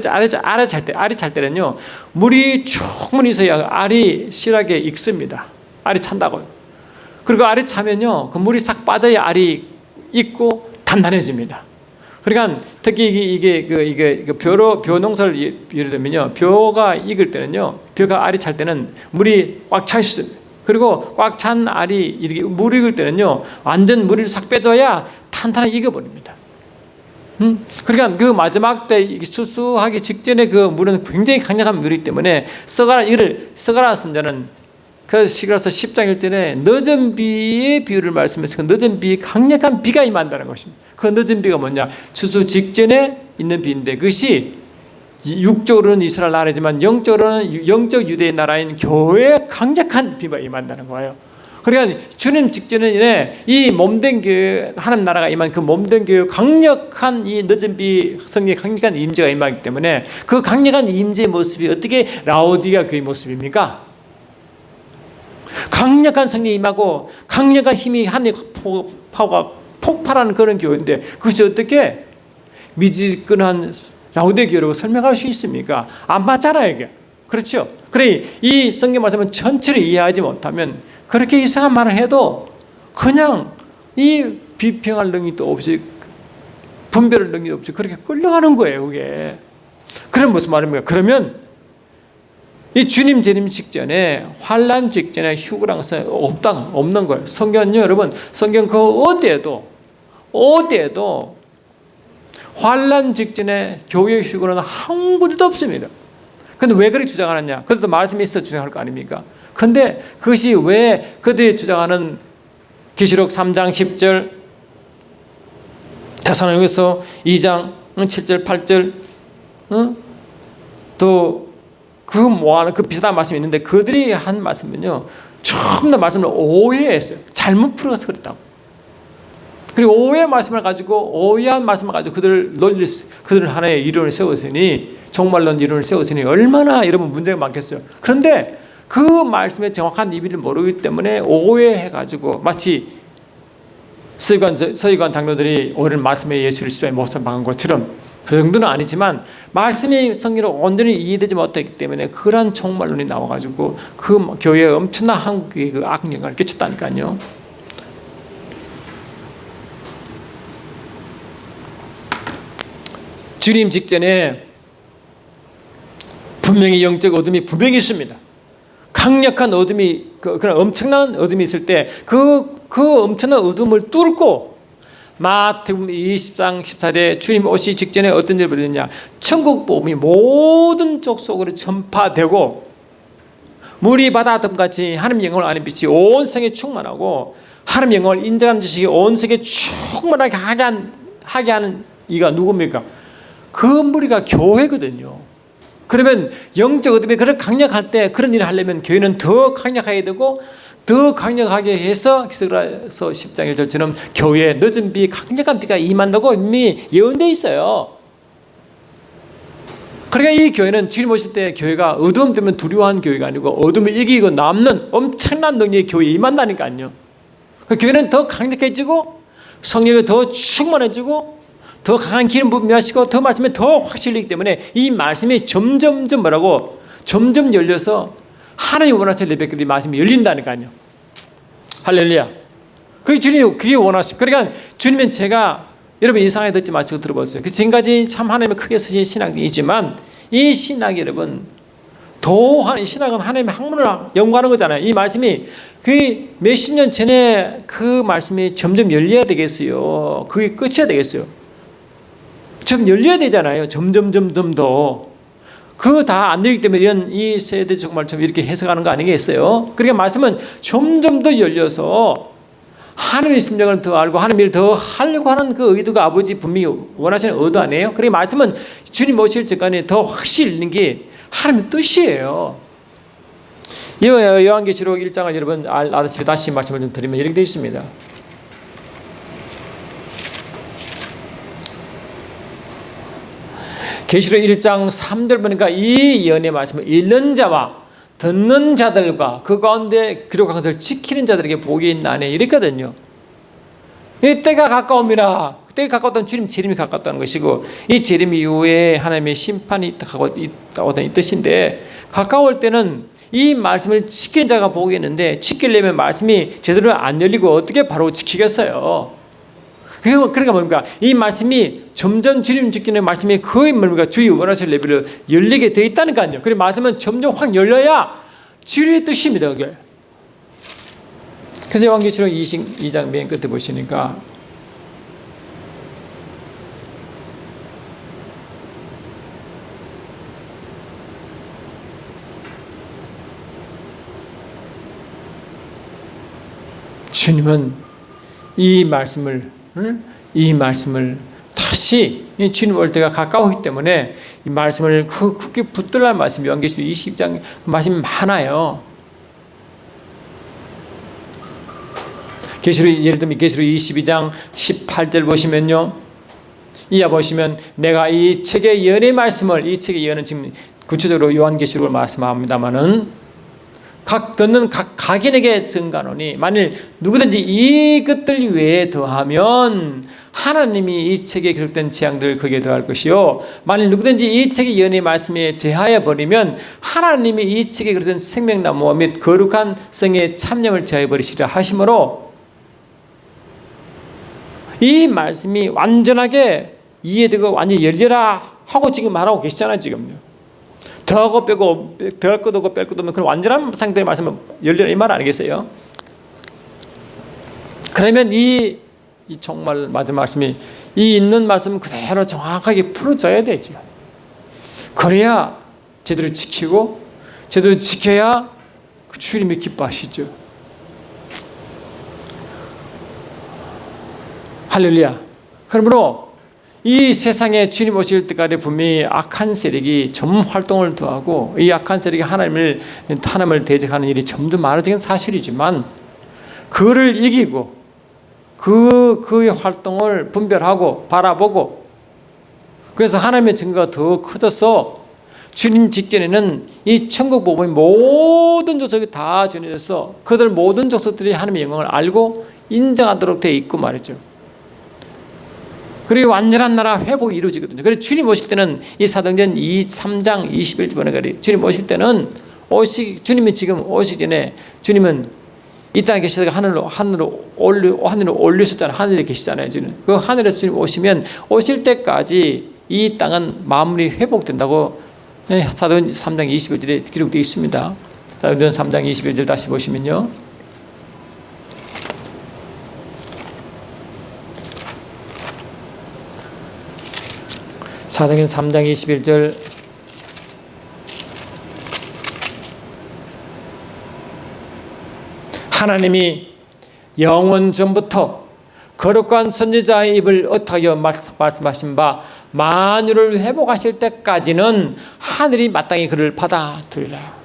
찰 때는요 물이 충분히 있어야 알이 실하게 익습니다. 알이 찬다고요. 그리고 알이 차면요 그 물이 싹 빠져야 알이 익고 단단해집니다. 그러니까 특히 이게 벼 농사를 예를 들면요 벼가 익을 때는요 벼가 알이 찰 때는 물이 꽉 차 있습니다. 그리고 꽉 찬 알이 이렇게 물 익을 때는요 완전 물을 싹 빼줘야 탄탄하게 익어버립니다. 그러니까 그 마지막 때 수수하기 직전에 그 물은 굉장히 강력한 물이기 때문에 서가라 선자는 그 시가라서 10장 1절에 늦은 비의 비유를 말씀해서 그 늦은 비에 강력한 비가 임한다는 것입니다. 그 늦은 비가 뭐냐? 추수 직전에 있는 비인데 그것이 육적으로는 이스라엘 나라지만 영적으로는 영적 유대의 나라인 교회에 강력한 비가 임한다는 거예요. 그러니까 주님 직전에 이 몸된 교회 하나님 나라가 임한 그 몸된 교회 강력한 이 늦은 비 성령의 강력한 임재가 임하기 때문에 그 강력한 임재의 모습이 어떻게 라오디게아 교회의 모습입니까? 강력한 성령이 임하고 강력한 힘이 하늘의 파워가 폭발하는 그런 교회인데 그것이 어떻게 미지근한 라오디게아 교회라고 설명할 수 있습니까? 안 맞잖아요 이게. 그렇죠? 그래 이 성경 말씀은 전체를 이해하지 못하면 그렇게 이상한 말을 해도 그냥 이 비평할 능력도 없이 분별할 능력도 없이 그렇게 끌려가는 거예요 그게. 그럼 무슨 말입니까? 그러면 이 주님 재림 직전에 환난 직전에 휴거란 것은 없는 거예요. 성경은요 여러분 성경 그 어디에도 환난 직전에 교회 휴거는 한 군데도 없습니다. 그런데 왜 그렇게 주장하느냐? 그래도 말씀이 있어 주장할 거 아닙니까? 그런데 그것이 왜 그들이 주장하는 계시록 3장 10절 데살로니가서 2장 7절 8절 또 그 뭐하는 그 비슷한 말씀이 있는데 그들이 한 말씀은요 처음부터 말씀을 오해했어요. 잘못 풀어서 그랬다고. 그리고 오해한 말씀을 가지고 그들은 하나의 이론을 세웠으니 종말론 이론을 세웠으니 얼마나 여러분 문제가 많겠어요. 그런데 그 말씀의 정확한 의미를 모르기 때문에 오해해가지고 마치 서기관 장로들이 오늘 말씀에 예수를 십자가에 못 박은 것처럼 그 정도는 아니지만 말씀이 성경으로 온전히 이해되지 못했기 때문에 그러한 종말론이 나와가지고 그 교회에 엄청난 한국의 그 악영향을 끼쳤다니까요. 주님 직전에 분명히 영적 어둠이 분명히 있습니다. 강력한 어둠이 그런 엄청난 어둠이 있을 때 그 엄청난 어둠을 뚫고 마태복음 20장 14절에 주님 오시 직전에 어떤 일이 벌어졌냐? 천국 복음이 모든 족속으로 전파되고 물이 바다 덤같이 하나님 영광을 아는 빛이 온 세계에 충만하고 하나님 영광을 인정하는 지식이 온 세계에 충만하게 하게 하는 이가 누굽니까? 그 무리가 교회거든요. 그러면 영적 어둠이 그렇게 강력할 때 그런 일을 하려면 교회는 더 강력해야 되고 더 강력하게 해서 히스기야서 10장 1절처럼 교회에 늦은 비 강력한 비가 임한다고 이미 예언되어 있어요. 그러니까 이 교회는 주님 오실 때 교회가 어두움 때문에 두려워하는 교회가 아니고 어둠을 이기고 남는 엄청난 능력의 교회에 임한다니까요. 그 교회는 더 강력해지고 성령이 더 충만해지고 더 강한 기름 부음이 하시고 더 말씀에 더 확실하기 때문에 이 말씀이 점점 열려서 하나님 원하시는 예배들이 말씀이 열린다니까요. 할렐루야. 그게 주님 그게 원하시고 그러니까 주님은 제가 여러분 이상하게 듣지 마시고 들어보세요. 그 지금까지 참 하나님을 크게 쓰신 신학이지만 이 신학이 여러분 이 신학은 하나님의 학문을 연구하는 거잖아요. 이 말씀이 그 몇십 년 전에 그 말씀이 점점 열려야 되겠어요. 그게 끝이야 되겠어요. 좀 열려야 되잖아요. 점점 더. 그거 다 안 되기 때문에 이 세대 정말 좀 이렇게 해석하는 거 아니겠어요? 그러니까 말씀은 점점 더 열려서 하나님의 심정을 더 알고 하나님을 더 하려고 하는 그 의도가 아버지 분명히 원하시는 의도 아니에요? 그러니까 말씀은 주님 오실 때까지 더 확실히 있는 게 하나님의 뜻이에요. 요한계시록 1장을 여러분 알다시피 다시 말씀을 좀 드리면 이렇게 되어 있습니다. 계시록 1장 3절 보니까 이 예언의 말씀을 읽는 자와 듣는 자들과 그 가운데 기록한 것을 지키는 자들에게 복이 있나니 이랬거든요. 이 때가 가까움이라. 때가 가까웠다는 주님 재림이 가까웠다는 것이고 이 재림 이후에 하나님의 심판이 있다고 이 뜻인데 가까울 때는 이 말씀을 지키는 자가 복이 있는데 지키려면 말씀이 제대로 안 열리고 어떻게 바로 지키겠어요? 그러니까 뭡니까? 이 말씀이 점점 주님 지키는 말씀이 거의 뭡니까? 주의 원하실 레벨로 열리게 되어 있다니까요. 그리고 말씀은 점점 확 열려야 주의 뜻입니다. 그게. 그래서 요한계시록 22장 맨 끝에 보시니까 주님은 이 말씀을 다시 주님 올 때가 가까우기 때문에 이 말씀을 크게 붙들라는 말씀이 요한계시록 20장 말씀이 많아요. 예를 들면 계시록 22장 18절 보시면요. 이하 보시면 내가 이 책의 예언의 말씀을 이 책의 예언은 지금 구체적으로 요한계시록을 말씀합니다마는 듣는 각 각인에게 증가하노니 만일 누구든지 이것들 외에 더하면 하나님이 이 책에 기록된 재앙들을 거기에 더할 것이요 만일 누구든지 이 책의 예언의 말씀에 제하여 버리면 하나님이 이 책에 기록된 생명나무와 및 거룩한 성의 참념을 제하여 버리시리라 하시므로 이 말씀이 완전하게 이해되고 완전히 열려라 하고 지금 말하고 계시잖아요. 지금요. 더하고 빼고 더할 것도 없고 뺄 것도 없는 그런 완전한 상태의 말씀은 열려라 이 말 아니겠어요? 그러면 이 정말 맞은 말씀이 이 있는 말씀 그대로 정확하게 풀어져야 되죠. 그래야 제대로 지키고 제대로 지켜야 그 주님이 기뻐하시죠. 할렐루야. 그러므로 이 세상에 주님 오실 때까지 분명히 악한 세력이 점 활동을 더하고 이 악한 세력이 하나님을 대적하는 일이 점점 많아지는 사실이지만 그를 이기고 그의 활동을 분별하고 바라보고 그래서 하나님의 증거가 더 커져서 주님 직전에는 이 천국 복음이 모든 족속이 다 전해져서 그들 모든 족속들이 하나님의 영광을 알고 인정하도록 되어 있고 말이죠. 그리고 완전한 나라 회복이 이루어지거든요. 그래서 주님 오실 때는 이 사도행전 3장 21절 보니까 주님 오실 때는 주님이 지금 오시기 전에 주님은 이 땅에 계시다가 하늘로 올리셨잖아요. 하늘에 계시잖아요. 지금 그 하늘에서 주님 오시면 오실 때까지 이 땅은 마무리 회복된다고 사도행전 3장 21절에 기록되어 있습니다. 사도행전 3장 21절 다시 보시면요. 사도행전 3장 21절 하나님이 영원 전부터 거룩한 선지자의 입을 어떻게 말씀하신 바 만유를 회복하실 때까지는 하늘이 마땅히 그를 받아들이라.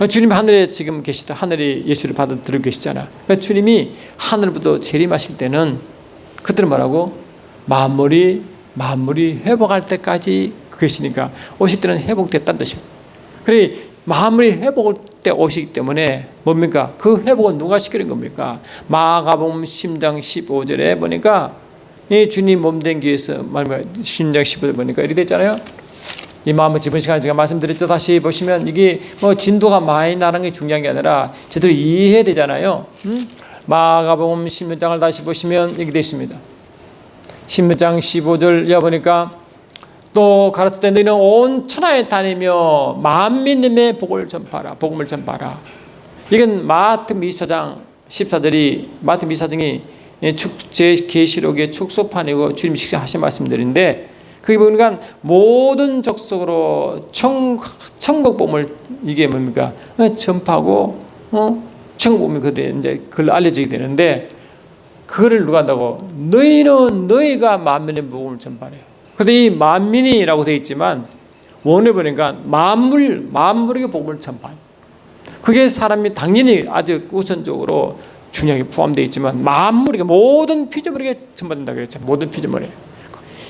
주님 하늘에 지금 계시다. 하늘이 예수를 받아들이고 계시잖아. 그러니까 주님이 하늘부터 재림하실 때는 그들은 뭐라고? 만물이 회복할 때까지 계시니까 오실 때는 회복됐다는 뜻이에요. 그래 만물이 회복할 때 오시기 때문에 뭡니까? 그 회복은 누가 시키는 겁니까? 마가복음 10장 15절에 보니까 이 주님 몸된 교회에서 말하면 10장 15절 보니까 이렇게 됐잖아요. 이 마음을 집은 시간에 제가 말씀드렸죠. 다시 보시면 이게 뭐 진도가 많이 나는 게 중요한 게 아니라 제대로 이해해야 되잖아요. 마가복음 16장을 다시 보시면 이렇게 되어 있습니다. 16장 15절 보니까 또 가르칠 때 너희는 온 천하에 다니며 만민님의 복음을 전파라. 이건 마태 미사장 14절이 마태 미사장이 제 계시록의 축소판이고 주님 직접 하신 말씀들인데 그게 보니까 모든 족속으로 천국 복음을 이게 뭡니까? 전파하고 천국 복음이 그들 이제 그걸 알려지게 되는데 그거를 누가 한다고? 너희가 만민의 복음을 전파해요. 그런데 이 만민이라고 되어 있지만 원에 보니까 만물에게 복음을 전파해요. 그게 사람이 당연히 아주 우선적으로 중요하게 포함되어 있지만 만물에게 모든 피조물에게 전파된다고 그랬죠. 모든 피조물에.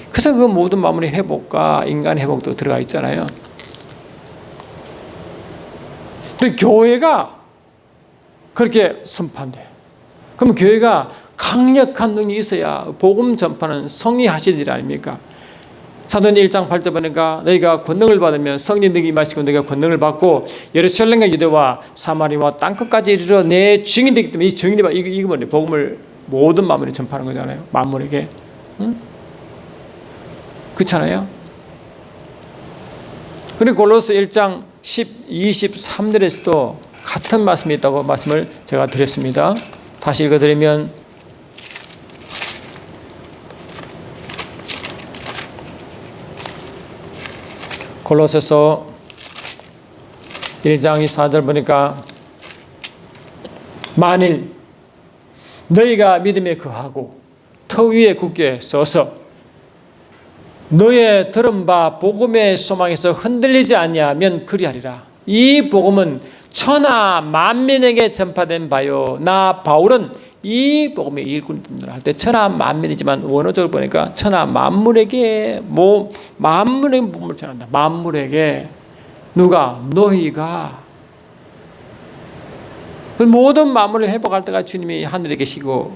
그래서 그 모든 만물의 회복과 인간의 회복도 들어가 있잖아요. 근데 교회가 그렇게 선포한대요. 그럼 교회가 강력한 능력이 있어야 복음 전파는 성리 하실 일 아닙니까? 사도행전 1장 8절 보니까 너희가 권능을 받으면 성령 능력이 임하시고 너희가 권능을 받고 예루살렘과 유대와 사마리아와 땅끝까지 이르러 내 증인이 되기 때문에 이 증인이 이거 뭐냐? 복음을 모든 만물에 전파하는 거잖아요. 만물에게. 응? 그렇잖아요. 그리고 골로새 1장 23절에서도 같은 말씀이 있다고 말씀을 제가 드렸습니다. 다시 읽어드리면 골로새서 1장 24절 보니까 만일 너희가 믿음에 거하고 터 위에 굳게 서서 너의 들은 바 복음의 소망에서 흔들리지 아니하면 그리하리라. 이 복음은 천하 만민에게 전파된 바요. 나 바울은 이 복음의 일꾼들 할 때 천하 만민이지만 원어적으로 보니까 천하 만물에게 만물의 복음을 전한다. 만물에게 누가? 너희가 모든 만물을 회복할 때가 주님이 하늘에 계시고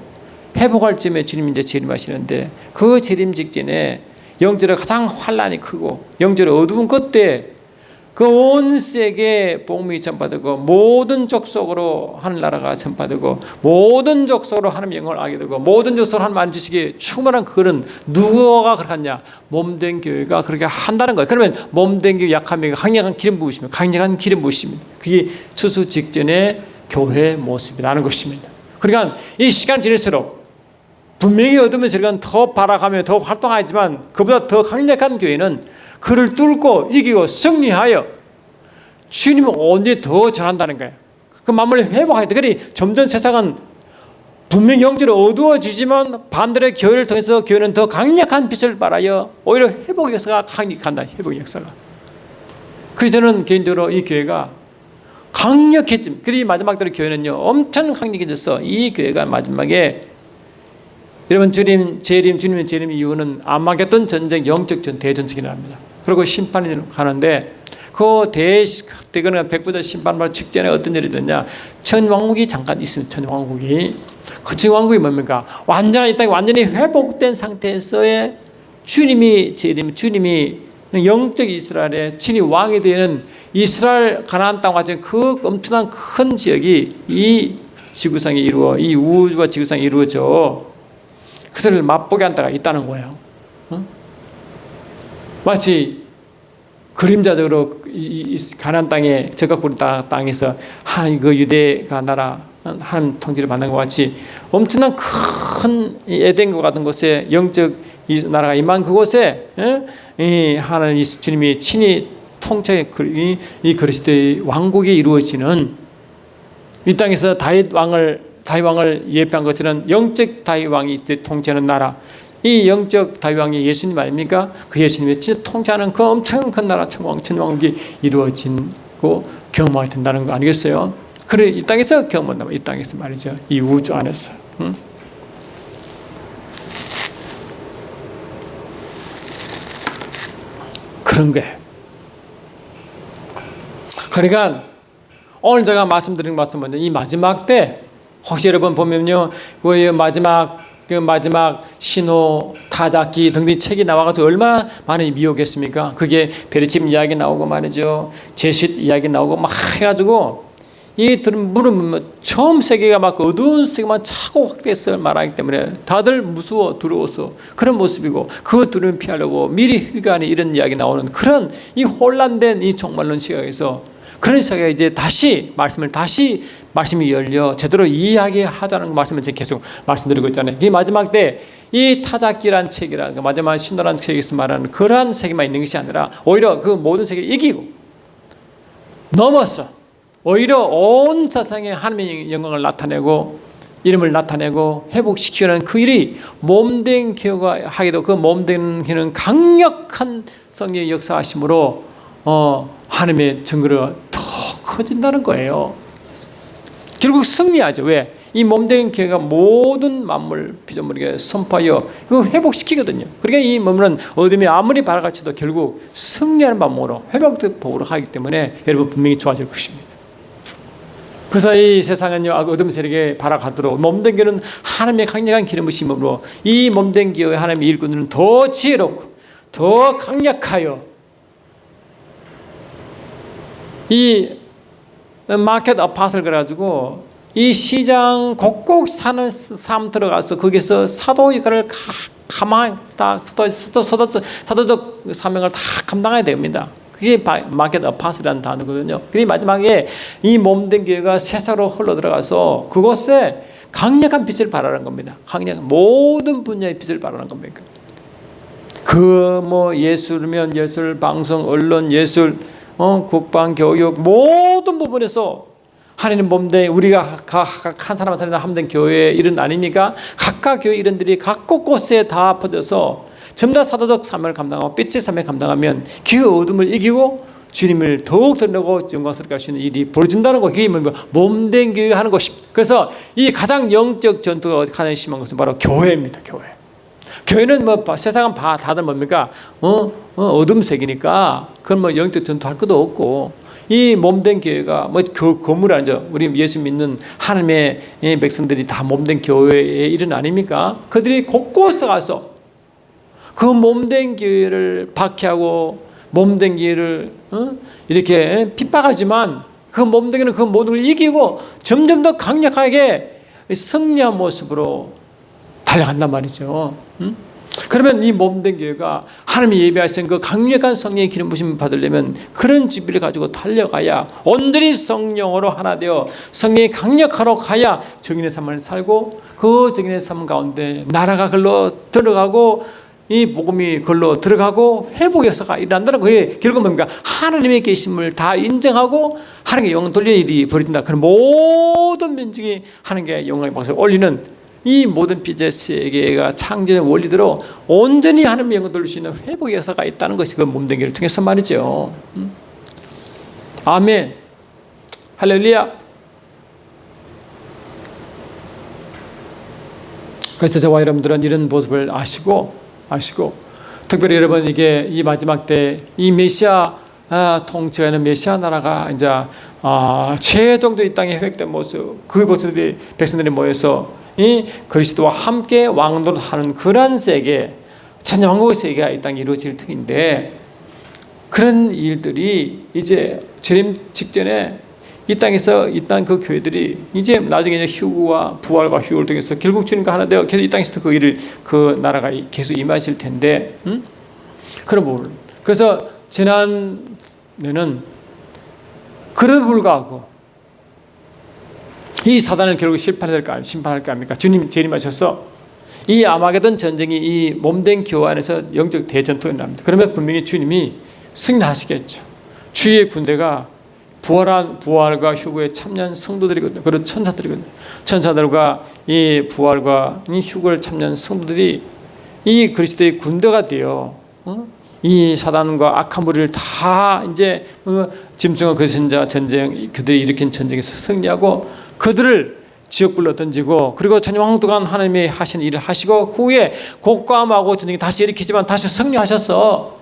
회복할 쯤에 주님이 이제 재림하시는데 그 재림 직전에 영적으로 가장 환란이 크고 영적으로 어두운 그때 그 온 세계에 복음이 전파되고 모든 족속으로 하늘나라가 전파되고 모든 족속으로 하나님의 영광을 알게 되고 모든 족속으로 하나님 만지시기에 충만한 그런 누구가 그렇게 하냐? 몸된 교회가 그렇게 한다는 거예요. 그러면 몸된 교회 약하면 강력한 기름 부으십니다. 강력한 기름 부으십니다. 그게 추수 직전의 교회의 모습이라는 것입니다. 그러니까 이 시간 지날수록 분명히 어두운 세력은 더 발악하며 더 활동하지만 그보다 더 강력한 교회는 그를 뚫고 이기고 승리하여 주님을 언제 더 전한다는 거예요. 그 만물을 회복해야 돼. 그래 점점 세상은 분명 영적으로 어두워지지만 반대로 교회를 통해서 교회는 더 강력한 빛을 발하여 오히려 회복의 역사가 강력한다. 회복의 역사가. 그래서 저는 개인적으로 이 교회가 강력해짐. 그래 마지막으로 교회는요 엄청 강력해졌어. 이 교회가 마지막에 여러분 주님의 재림 이유는 아마겟돈 전쟁 영적 대전쟁이랍니다. 그리고 심판이 가는데 그 대거는 백부자 심판받을 직전에 어떤 일이 되냐? 천왕국이 잠깐 있습니다. 천왕국이 그 천왕국이 뭡니까? 완전한 이 땅이 완전히 회복된 상태에서의 주님이 영적 이스라엘의 친히 왕이 되는 이스라엘 가나안 땅과 같은 그 엄청난 큰 지역이 이 지구상에 이 우주와 지구상에 이루어져. 그것을 맛보게 한 때가 있다는 거예요. 마치 그림자적으로 이 가나안 땅에 저각부리 땅에서 하나님 그 유대가 나라 하나님 통치를 받는 것 같이 엄청난 큰 에덴과 같은 곳에 영적 이 나라가 임한 그곳에 이 하나님 주님이 친히 통치의 이 그리스도의 왕국이 이루어지는 이 땅에서 다윗 왕을 예표한 것처럼 영적 다윗 왕이 통치하는 나라, 이 영적 다윗 왕이 예수님 아닙니까? 그 예수님이 진짜 통치하는 그 엄청 큰 나라 천왕국이 이루어진 가지고 경험하게 된다는 거 아니겠어요? 그래, 이 땅에서 경험한다면 이 땅에서 말이죠. 이 우주 안에서. 그런 거예요. 그러니까 오늘 제가 말씀드린 말씀은 이 마지막 때 혹시 여러분 보면요, 그 마지막 신호, 타작기 등등 책이 나와가지고 얼마나 많이 미혹했습니까? 그게 베르집 이야기 나오고 말이죠, 제숫 이야기 나오고 막 해가지고 이 물은 처음 세계가 막 어두운 세계만 차고 확대해서 말하기 때문에 다들 무서워 두려워서 그런 모습이고, 그 두려움 피하려고 미리 휴가하는 이런 이야기 나오는 그런 이 혼란된 이 종말론 시각에서, 그런 시각에 이제 말씀이 열려 제대로 이야기하자는 말씀을 제가 계속 말씀드리고 있잖아요. 이 마지막 때 이 타작기란 책이란 마지막 신호란 책에서 말하는 그러한 세계만 있는 것이 아니라 오히려 그 모든 세계를 이기고 넘어서 오히려 온 세상에 하나님의 영광을 나타내고 이름을 나타내고 회복시키는 그 일이 몸된 기호가 하기도, 그 몸된 기는 강력한 성령의 역사하심으로 하나님의 증거가 더 커진다는 거예요. 결국 승리하죠. 왜? 이 몸된 교회가 모든 만물 피조물에게 선포하여 그 회복시키거든요. 그러니까 이 몸은 어둠이 아무리 발아가쳐도 결국 승리하는 방법으로 회복복으로 하기 때문에 여러분 분명히 좋아질 것입니다. 그래서 이 세상은요, 어둠 세력에 발아가도록 몸된 교회는 하나님의 강력한 기름 부심으로 이 몸된 교회 하나님의 일꾼들은 더 지혜롭고 더 강력하여 이 마켓 아파트를 그래가지고 이 시장 곳곳 사는 삶 들어가서 거기서 사도 역할을 사도적 사명을 다 감당해야 됩니다. 그게 마켓 아파트라는 단어거든요. 그게 마지막에 이 몸된 교회가 세상으로 흘러 들어가서 그곳에 강력한 빛을 발하는 겁니다. 강력한 모든 분야의 빛을 발하는 겁니다. 예술이면 예술, 방송, 언론, 예술, 국방, 교육 모든 부분에서 하나님 몸된 우리가 한 사람 한 사람 함된 교회의 일은 아닙니까? 각각 교회 일원들이 각 곳곳에 다 퍼져서 전부 다 사도적 사명을 감당하고 빛의 사명을 감당하면 그 어둠을 이기고 주님을 더욱 드러내고 영광스럽게 하시는 일이 벌어진다는 거. 그게 몸된 교회 하는 것입니다. 그래서 이 가장 영적 전투가 가장 심한 것은 바로 교회입니다. 교회는 세상은 다들 뭡니까? 어둠 색이니까 그건 영적 전투할 것도 없고, 이 몸된 교회가 건물 아니죠. 우리 예수 믿는 하나님의 백성들이 다 몸된 교회의 일은 아닙니까? 그들이 곳곳에 가서 그 몸된 교회를 박해하고 몸된 교회를 이렇게 핍박하지만 그 몸된 교회는 그 모든 걸 이기고 점점 더 강력하게 승리한 모습으로 달려간단 말이죠. 그러면 이 몸된 교회가 하나님이 예비하신 그 강력한 성령의 기름 부심을 받으려면 그런 준비를 가지고 달려가야 온전히 성령으로 하나 되어 성령이 강력하러 가야 정인의 삶을 살고, 그 정인의 삶 가운데 나라가 걸로 들어가고 이 복음이 걸로 들어가고 회복의 역사가 일어난다는 거예요. 결국 뭡니까? 하나님의 계심을 다 인정하고 하나님께 영광 돌리는 일이 벌어진다. 그런 모든 민족이 하나님께 영광의 박수를 올리는 이 모든 빛의 세계가 창조의 원리대로 온전히 하나님의 영광을 돌릴 수 있는 회복의 역사가 있다는 것이 그 몸된 교회를 통해서 말이죠. 아멘. 할렐루야. 그래서 저와 여러분들은 이런 모습을 아시고 특별히 여러분 이게 이 마지막 때 이 메시아 통치하는 메시아 나라가 이제 최종도 이 땅에 회복된 모습, 그 모습이 백성들이 모여서 이 그리스도와 함께 왕노릇하는 그런 세계, 천년왕국의 세계가 이 땅에 이루어질 터인데, 그런 일들이 이제 재림 직전에 이 땅에서 이 땅 그 교회들이 이제 나중에 이제 휴구와 부활과 휴거를 통해서 결국 주님과 하나 되어 계속 이 땅에서 그 일을 그 나라가 계속 임하실 텐데, 그런 부분. 그래서 지난해는 그래도 불구하고 이 사단을 결국 심판할까 합니까? 주님 재림하셔서 이 아마게돈 전쟁이 이 몸된 교회 안에서 영적 대전투가 일어납니다. 그러면 분명히 주님이 승리하시겠죠. 주의 군대가 부활과 휴거에 참여한 성도들이거든요. 그리고 천사들이거든요. 천사들과 이 부활과 이 휴거를 참여한 성도들이 이 그리스도의 군대가 되어 이 사단과 악한 무리를 다 이제 짐승과 그 선자 전쟁, 그들이 일으킨 전쟁에서 승리하고 그들을 지옥불로 던지고, 그리고 천년왕국 동안 하나님이 하신 일을 하시고 후에 곡과암하고 전쟁이 다시 일으키지만 다시 승리하셨어.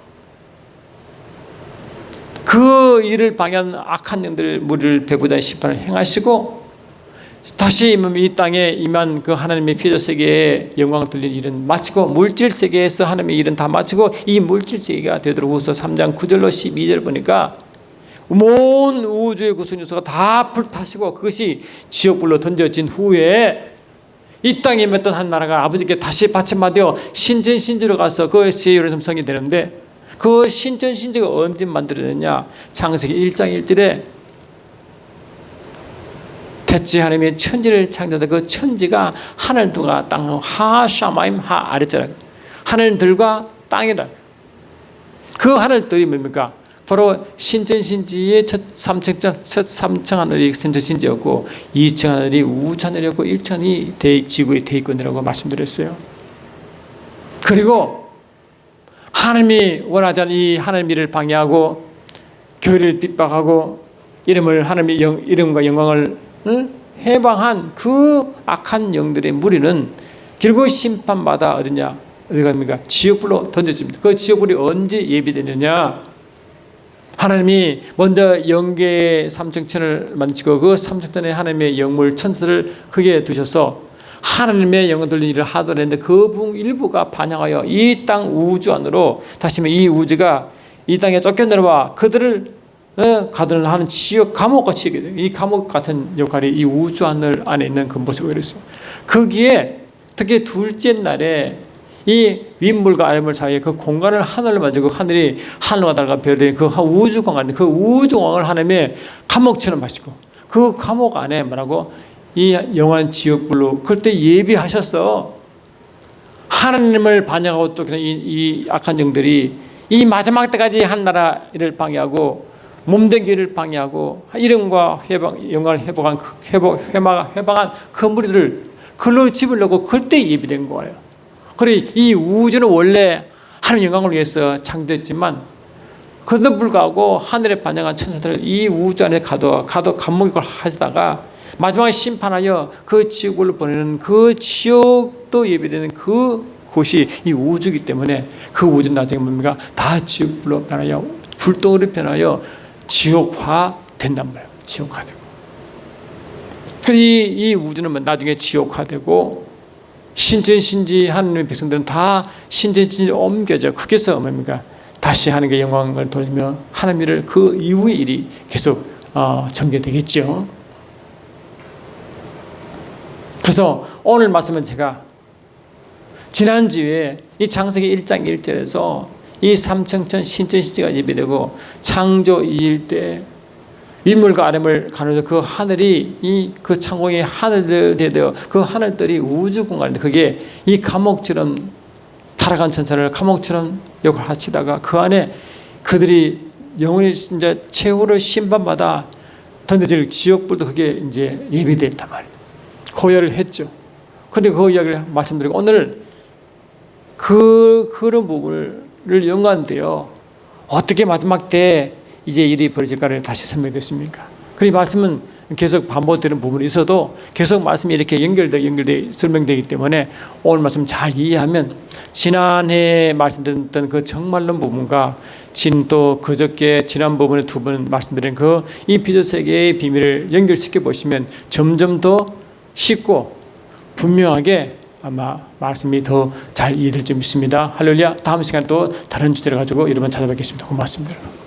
그 일을 방해한 악한 영들 무리를 배부자 심판을 행하시고 다시 이 땅에 임한 그 하나님의 피조 세계에 영광을 돌린 일은 마치고 물질 세계에서 하나님의 일은 다 마치고 이 물질 세계가 되도록후서 3장 9절로 12절 보니까 온 우주의 구성 요소가 다 불타시고 그것이 지옥불로 던져진 후에 이 땅에 맺던 한 나라가 아버지께 다시 받침받아 신전신지로 가서 그 세율의 성이 되는데, 그 신전신지가 언제 만들어졌냐? 창세기 1장 1절에 대체 하나님의 천지를 창조하다 그 천지가 하늘들과 땅 하샤마임 하 아래자라, 하늘들과 땅이라. 그 하늘들이 뭡니까? 바로 신전신지의 첫 3층 하늘이 신전신지였고 2층 하늘이 우주 하늘이었고 1층 하늘이 지구의 대기권이라고 말씀드렸어요. 그리고 하나님이 원하지 않은 이 하나님의 일을 방해하고 교회를 핍박하고 하나님의 이름과 영광을 해방한 그 악한 영들의 무리는 결국 심판받아 어디냐? 어디 갑니까? 지옥불로 던져집니다. 그 지옥불이 언제 예비되느냐? 하나님이 먼저 영계의 삼층천을 만드시고 그 삼층천에 하나님의 영물 천사를 흙에 두셔서 하나님의 영을 돌리는 일을 하도록 했는데 그 일부가 반향하여 이 땅 우주 안으로, 다시 말해 이 우주가 이 땅에 쫓겨내려와 그들을 가두는 하는 지옥 감옥같이 돼요. 이 감옥 같은 역할이 이 우주 하늘 안에 있는 그 모습을 그랬어요. 거기에 특히 둘째 날에 이 윗물과 아랫물 사이에 그 공간을 하늘로 만들고 하늘이 하늘과 달과 별이 그 우주 공간, 그 우주 공간을 하나님의 감옥처럼 하시고 그 감옥 안에 뭐라고 이 영원한 지옥불로 그때 예비하셨어. 하나님을 반역하고 또 이 악한 영들이 이 마지막 때까지 한 나라를 방해하고 몸된 길을 방해하고 이름과 영광을 회복한 그 무리를 글로 집으려고 그때 예비된 거예요. 그래 이 우주는 원래 하나님 영광을 위해서 창조했지만 그럼에도 불구하고 하늘에 반영한 천사들을 이 우주 안에 가둬 감옥을 하시다가 마지막에 심판하여 그 지옥으로 보내는 그 지옥도 예비되는 그 곳이 이 우주이기 때문에 그 우주는 나중에 뭡니까? 다 지옥불로 변하여 불덩어리 변하여 지옥화 된단 말이에요. 지옥화되고. 그래서 이 우주는 나중에 지옥화되고 신전신지 하나님의 백성들은 다 신전신지로 옮겨져 거기서 뭡니까? 다시 하나님께 영광을 돌리며 하나님을 그 이후의 일이 계속 전개되겠죠. 그래서 오늘 말씀은 제가 지난주에 이 창세기 1장 1절에서 이 삼층천 신전신지가 예비되고 창조 2일 때 윗물과 아랫물 가누는 그 하늘이 그 창공의 하늘들 되어 그 하늘들이 우주 공간인데 그게 이 감옥처럼 타락한 천사를 감옥처럼 역을 하시다가 그 안에 그들이 영원히 이제 최후로 심판받아 던져질 지옥불도 그게 이제 예비되어 있단 말이에요. 고열을 했죠. 그런데 그 이야기를 말씀드리고 오늘 그런 부분을 연관되어 어떻게 마지막 때 이제 일이 벌어질까를 다시 설명했습니까? 그 말씀은 계속 반복되는 부분이 있어도 계속 말씀이 이렇게 연결돼 설명되기 때문에 오늘 말씀 잘 이해하면 지난해 말씀드렸던 그 정말론 부분과 또 그저께 지난 부분에 두 번 말씀드린 그 이 피조 세계의 비밀을 연결시켜 보시면 점점 더 쉽고 분명하게 아마 말씀이 더 잘 이해될 줄 믿습니다. 할렐루야. 다음 시간 또 다른 주제를 가지고 여러분 찾아뵙겠습니다. 고맙습니다.